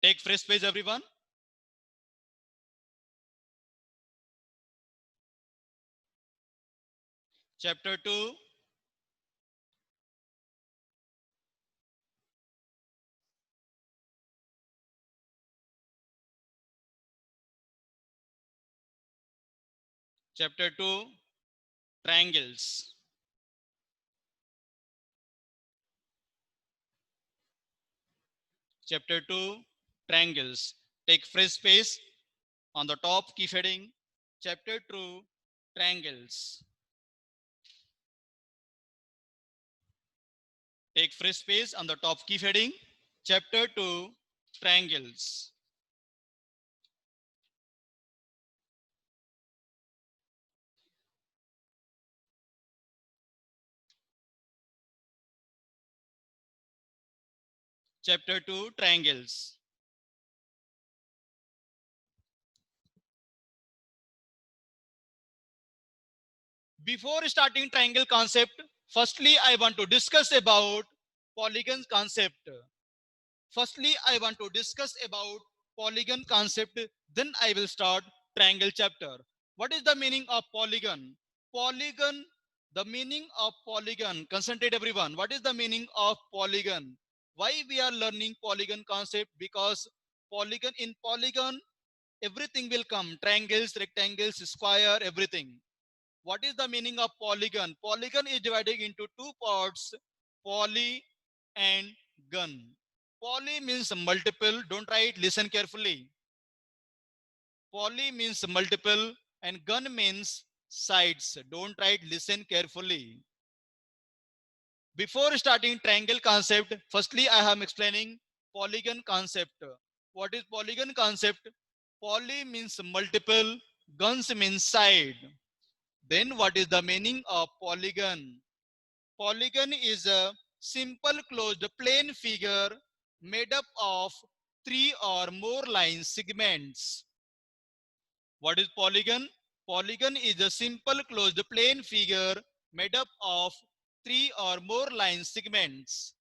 Take fresh page, everyone. Chapter 2. Chapter 2. Triangles. Chapter 2. Triangles. Take fresh space on the top, keep heading. Chapter 2. Triangles. Take fresh space on the top, keep heading. Chapter 2. Triangles. Chapter 2. Triangles. Before starting triangle concept, firstly, I want to discuss about polygon concept. Firstly, I want to discuss about polygon concept. Then I will start triangle chapter. What is the meaning of polygon? Polygon, the meaning of polygon. Concentrate everyone. What is the meaning of polygon? Why we are learning polygon concept? Because in polygon, everything will come. Triangles, rectangles, square, everything. What is the meaning of polygon? Polygon is divided into two parts, poly and gun. Poly means multiple. Don't write, listen carefully. Poly means multiple and gun means sides. Don't write, listen carefully. Before starting triangle concept, firstly I am explaining polygon concept. What is polygon concept? Poly means multiple, guns means side. Then what is the meaning of polygon? Polygon is a simple closed plane figure made up of three or more line segments. What is polygon? Polygon is a simple closed plane figure made up of three or more line segments.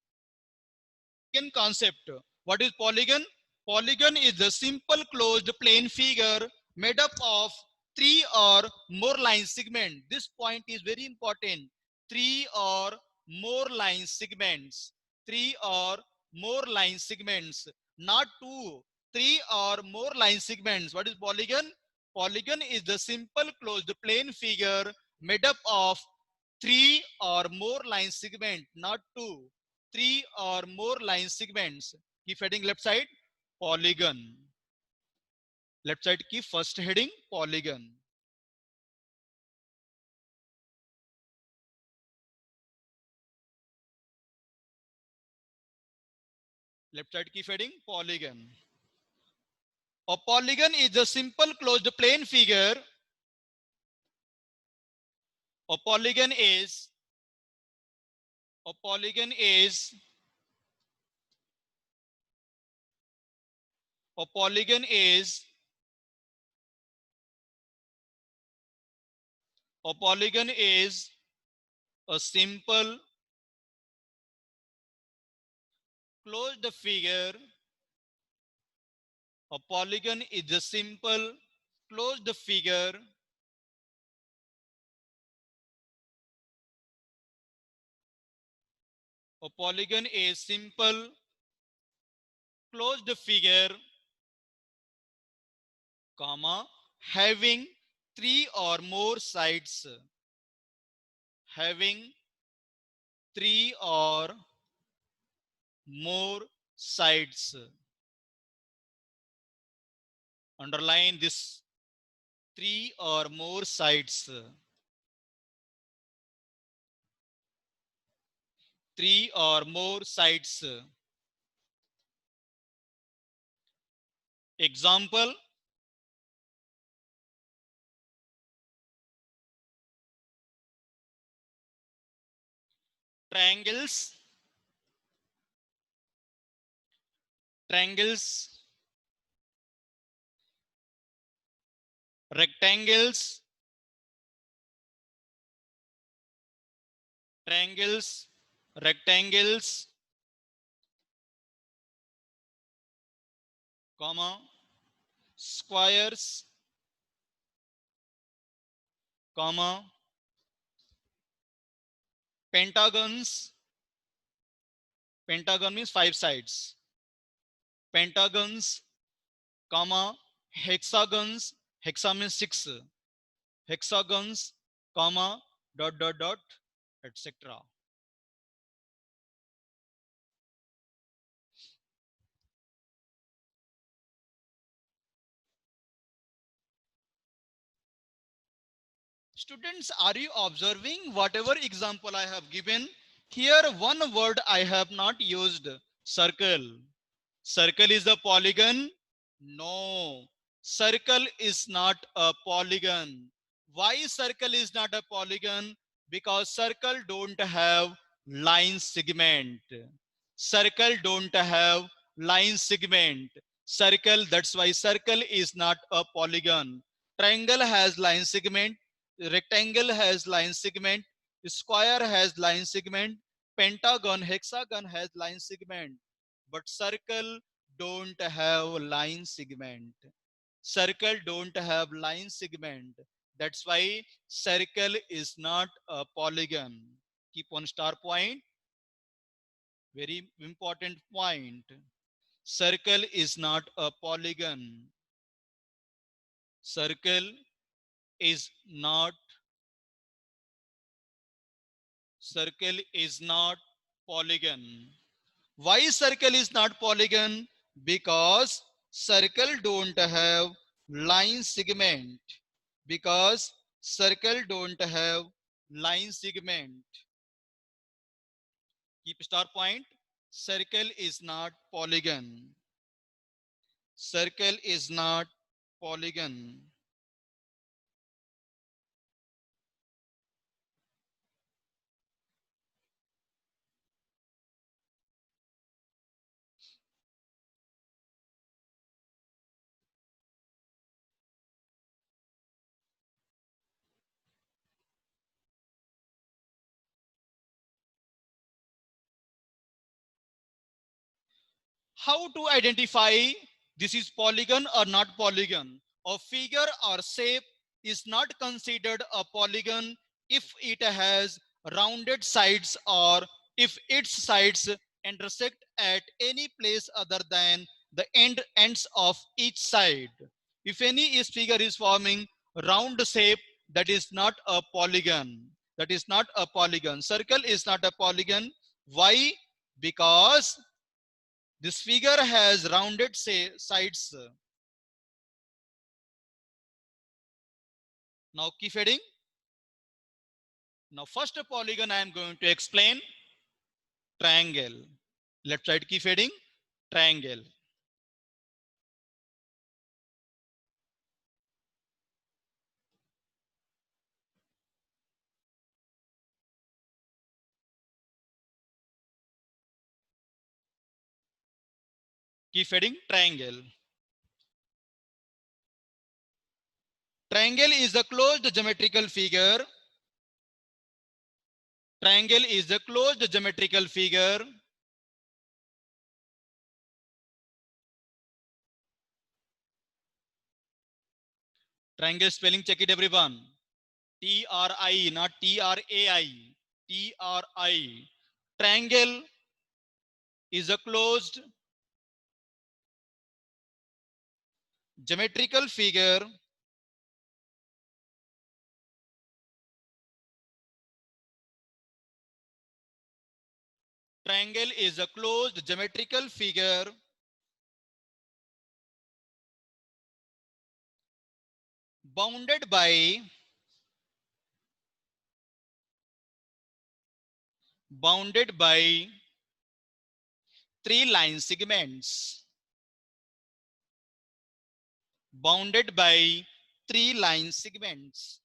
Polygon concept. What is polygon? Polygon is a simple closed plane figure made up of three or more line segments. This point is very important. Three or more line segments. Three or more line segments. Not two. Three or more line segments. What is polygon? Polygon is the simple closed plane figure made up of three or more line segment, not two. Three or more line segments. Keep heading left side, polygon. Left side keep first heading, polygon. Left side keep heading, polygon. A polygon is a simple closed plane figure. A polygon is a polygon is a polygon is a polygon is a simple closed figure. A polygon is a simple closed figure A polygon is simple closed figure, comma, having three or more sides. Having three or more sides. Underline this, three or more sides. Three or more sides. Example, triangles, triangles, rectangles, triangles, rectangles, comma, squares, comma, pentagons. Pentagon means 5 sides. Pentagons, comma, hexagons. Hexa means 6. Hexagons, comma, dot dot dot, etc. Students, are you observing whatever example I have given? Here, one word I have not used, circle. Circle is a polygon? No. Circle is not a polygon. Why circle is not a polygon? Because circle don't have line segment. Circle don't have line segment. Circle, that's why circle is not a polygon. Triangle has line segment. Rectangle has line segment. Square has line segment. Pentagon, hexagon has line segment. But circle don't have line segment. Circle don't have line segment. That's why circle is not a polygon. Keep on star point. Very important point. Circle is not a polygon. Circle is not circle is not polygon. Why circle is not polygon? Because circle don't have line segment. Because circle don't have line segment. Keep star point. Circle is not polygon. Circle is not polygon. How to identify this is polygon or not polygon? A figure or shape is not considered a polygon if it has rounded sides or if its sides intersect at any place other than the ends of each side. If any figure is forming round shape, that is not a polygon. That is not a polygon. Circle is not a polygon. Why? Because this figure has rounded sides. Now keep heading. Now first polygon I am going to explain, triangle. Left side keep heading, triangle. Keep heading, triangle. Triangle is a closed geometrical figure. Triangle is a closed geometrical figure. Triangle spelling, check it everyone. T-R-I, not T-R-A-I. T-R-I. Triangle is a closed geometrical figure. Triangle is a closed geometrical figure bounded by three line segments. Bounded by three line segments.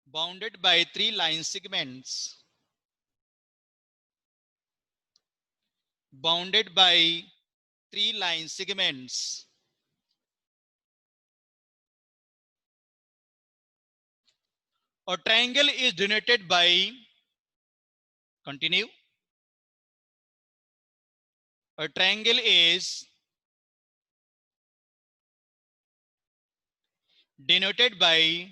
Bounded by three line segments. Bounded by three line segments. A triangle is denoted by Continue. A triangle is denoted by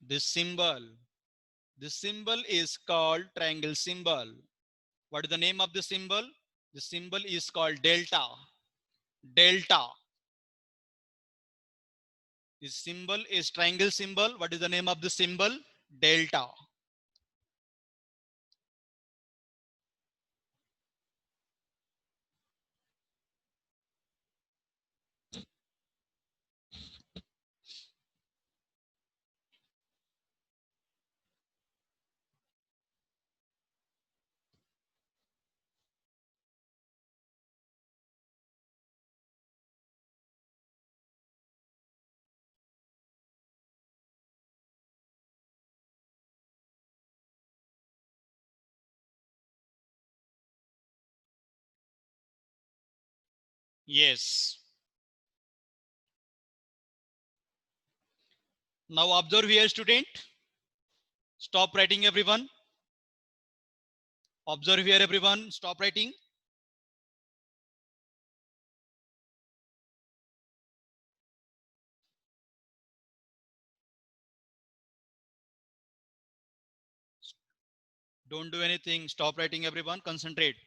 this symbol. This symbol is called triangle symbol. What is the name of the symbol? The symbol is called delta. Delta. This symbol is triangle symbol. What is the name of the symbol? Delta. Yes. Now observe here, student. Stop writing, everyone. Observe here, everyone. Stop writing. Don't do anything. Stop writing, everyone. Concentrate.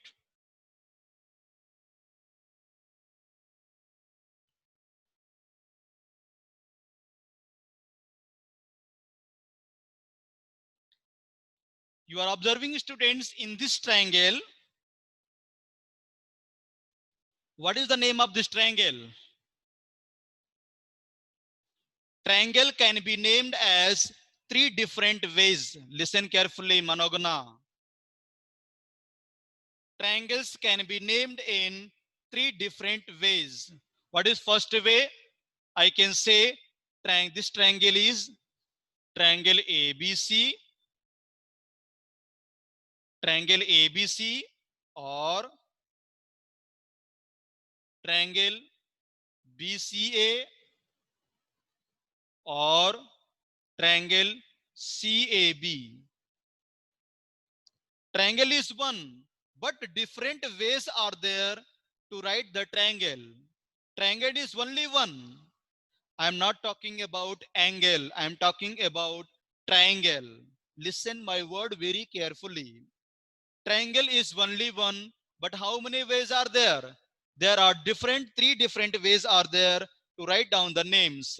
You are observing, students, in this triangle. What is the name of this triangle? Triangle can be named as three different ways. Listen carefully, Manogana. Triangles can be named in three different ways. What is first way? I can say this triangle is triangle ABC, triangle ABC, or triangle BCA, or triangle CAB. Triangle is one, but different ways are there to write the triangle. Triangle is only one. I am not talking about angle. I am talking about triangle. Listen my word very carefully. Triangle is only one, but how many ways are there? There are three different ways are there to write down the names.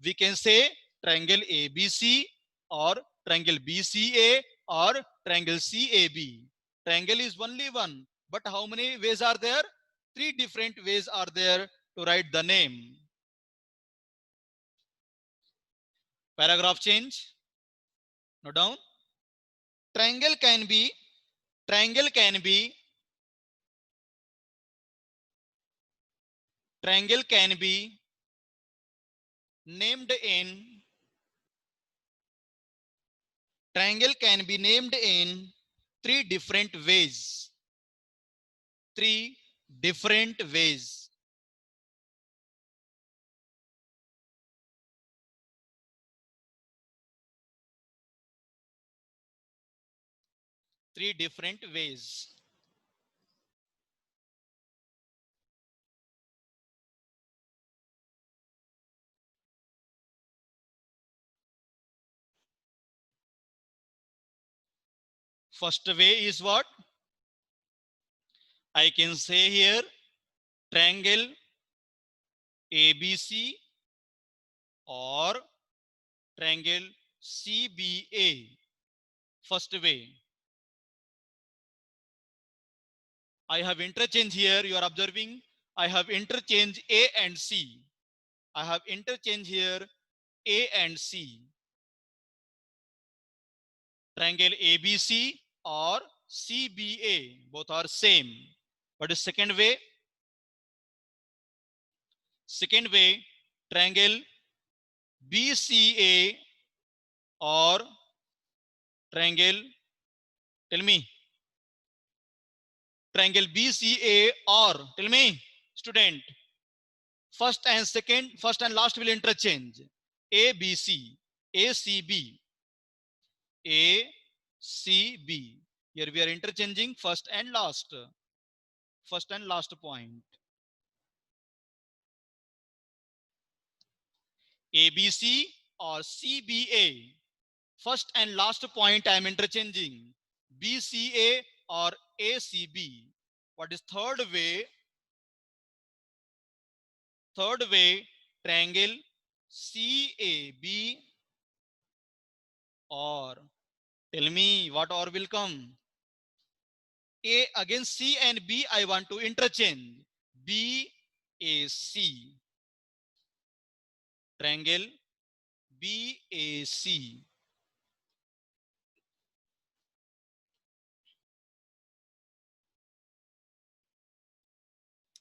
We can say triangle ABC, or triangle BCA, or triangle CAB. Triangle is only one, but how many ways are there? Three different ways are there to write the name. Paragraph change. Note down. Triangle can be triangle can be triangle can be named in triangle can be named in three different ways. Three different ways. Three different ways. First way is what? I can say here triangle ABC or triangle CBA. First way. I have interchange here. You are observing. I have interchange A and C. I have interchange here A and C. Triangle ABC or CBA, both are same. What is second way? Second way, triangle BCA or triangle, tell me, triangle BCA or, tell me, student, first and last will interchange. ABC, ACB. A, C, B. Here we are interchanging first and last. First and last point. ABC or CBA. First and last point I am interchanging. BCA or ACB. What is third way? Third way, triangle CAB, or tell me what or will come. A again C and B I want to interchange. BAC. Triangle BAC.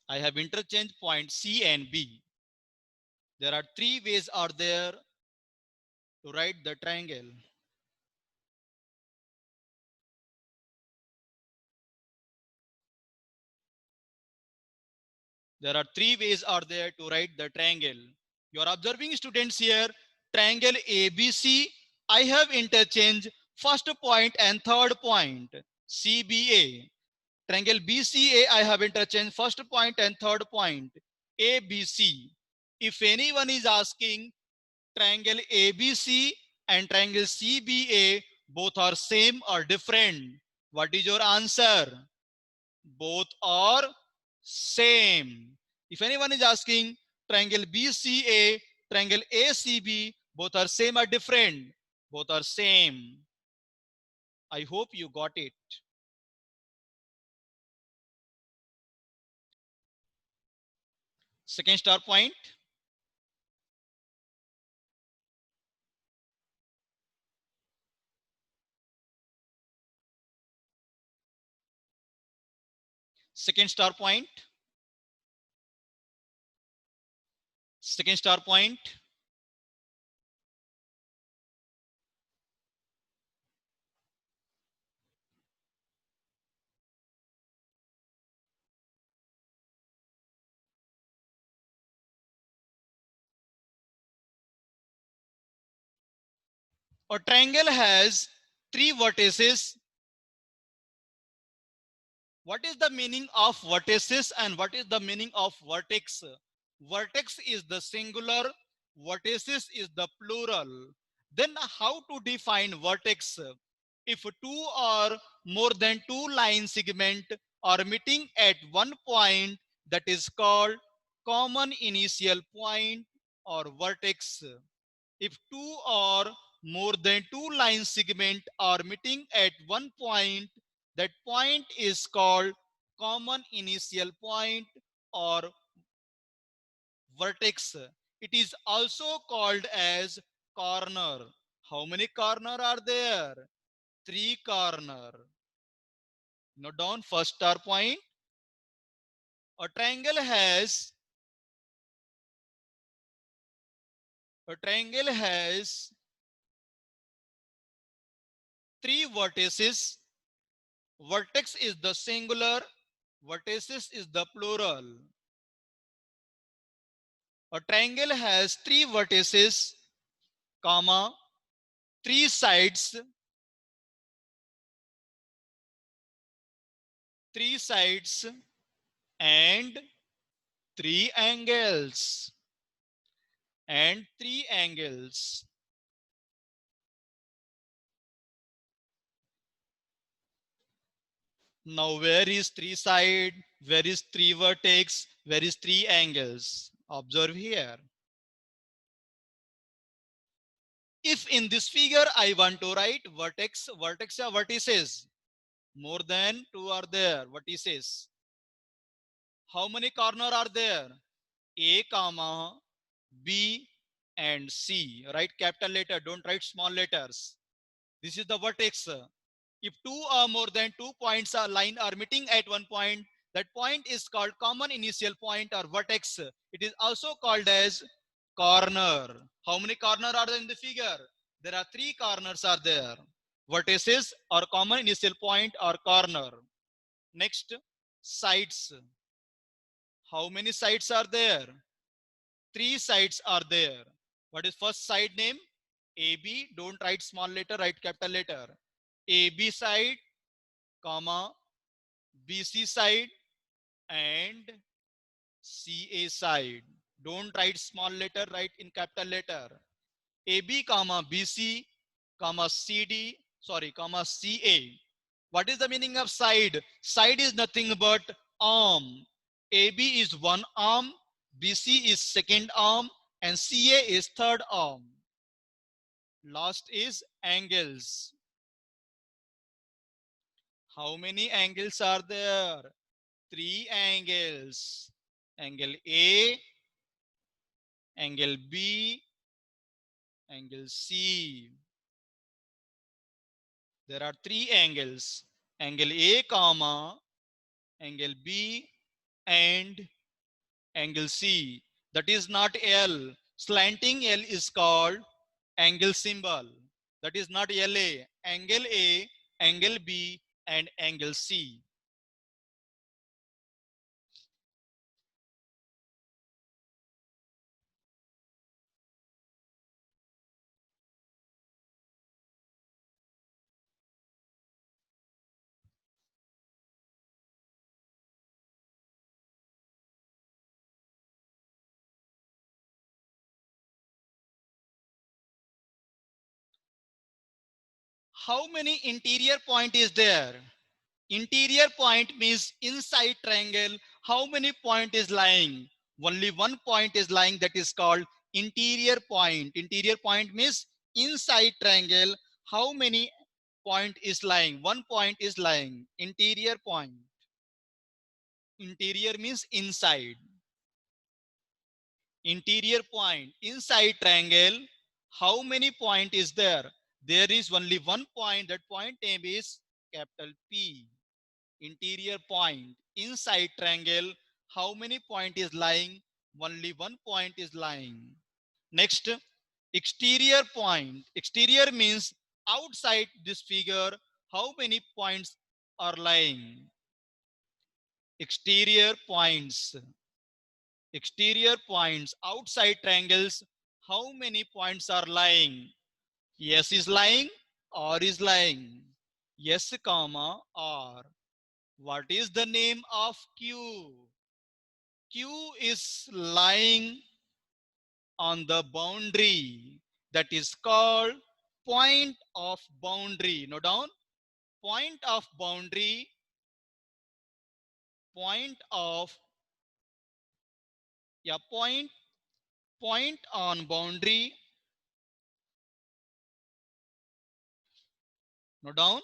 I have interchanged point C and B. There are three ways are there to write the triangle. There are three ways are there to write the triangle. You are observing students here, triangle ABC, I have interchanged first point and third point. CBA. Triangle BCA, I have interchanged first point and third point. ABC. If anyone is asking triangle ABC and triangle CBA, both are same or different, what is your answer? Both are same. If anyone is asking triangle BCA, triangle ACB, both are same or different? Both are same. I hope you got it. Second star point. Second star point. Second star point. A triangle has three vertices. What is the meaning of vertices and what is the meaning of vertex? Vertex is the singular, vertices is the plural. Then how to define vertex? If two or more than two line segment are meeting at one point, that is called common initial point or vertex. If two or more than two line segment are meeting at one point, that point is called common initial point or vertex. It is also called as corner. How many corner are there? Three corner. Note down first star point. A triangle has three vertices. Vertex is the singular, vertices is the plural. A triangle has three vertices, comma, three sides, and three angles. Now, where is three side? Where is three vertex? Where is three angles? Observe here. If in this figure I want to write vertex or vertices, more than two are there, vertices. How many corner are there? A, comma, B, and C. Write capital letter, don't write small letters. This is the vertex. If two or more than 2 points are line are meeting at one point, that point is called common initial point or vertex. It is also called as corner. How many corner are there in the figure? There are three corners are there. Vertices or common initial point or corner. Next, sides. How many sides are there? Three sides are there. What is first side name? AB, don't write small letter, write capital letter. AB side, comma, BC side, and CA side. Don't write small letter, write in capital letter. AB, comma, BC, comma, CD, sorry, comma, CA. What is the meaning of side? Side is nothing but arm. AB is one arm, BC is second arm, and CA is third arm. Last is angles. How many angles are there? Three angles. Angle A, angle B, angle C. There are three angles. Angle A, comma, angle B, and angle C. That is not L. Slanting L is called angle symbol. That is not LA. Angle A, angle B, and angle C. How many interior point is there? Interior point means inside triangle. How many point is lying? Only one point is lying, that is called interior point. Interior point means inside triangle. How many point is lying? One point is lying. Interior point. Interior means inside. Interior point inside triangle. How many point is there? There is only one point. That point name is capital P. Interior point inside triangle. How many point is lying? Only one point is lying. Next, exterior point. Exterior means outside this figure. How many points are lying? Exterior points. Exterior points outside triangles. How many points are lying? Yes is lying, R is lying. Yes, comma, R. What is the name of Q? Q is lying on the boundary. That is called point of boundary. Note down. Point of boundary. Point of, yeah, point on boundary. Note down.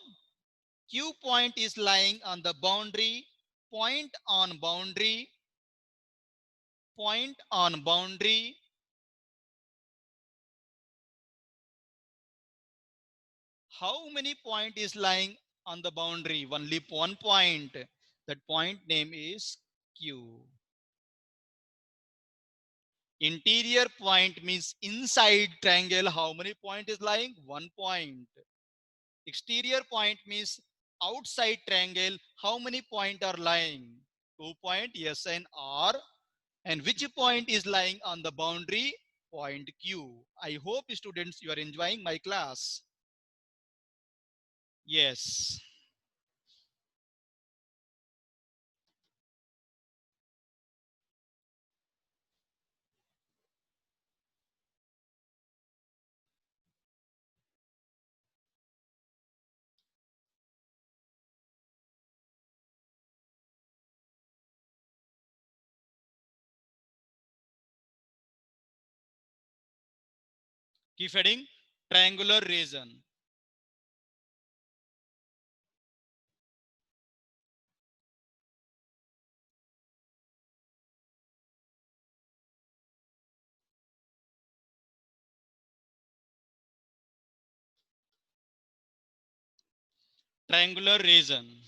Q point is lying on the boundary. Point on boundary. Point on boundary. How many point is lying on the boundary? Only one point. That point name is Q. Interior point means inside triangle. How many point is lying? One point. Exterior point means outside triangle. How many point are lying? 2 point, yes and R. And which point is lying on the boundary? Point Q. I hope students you are enjoying my class. Yes. Keep heading. Triangular region. Triangular region.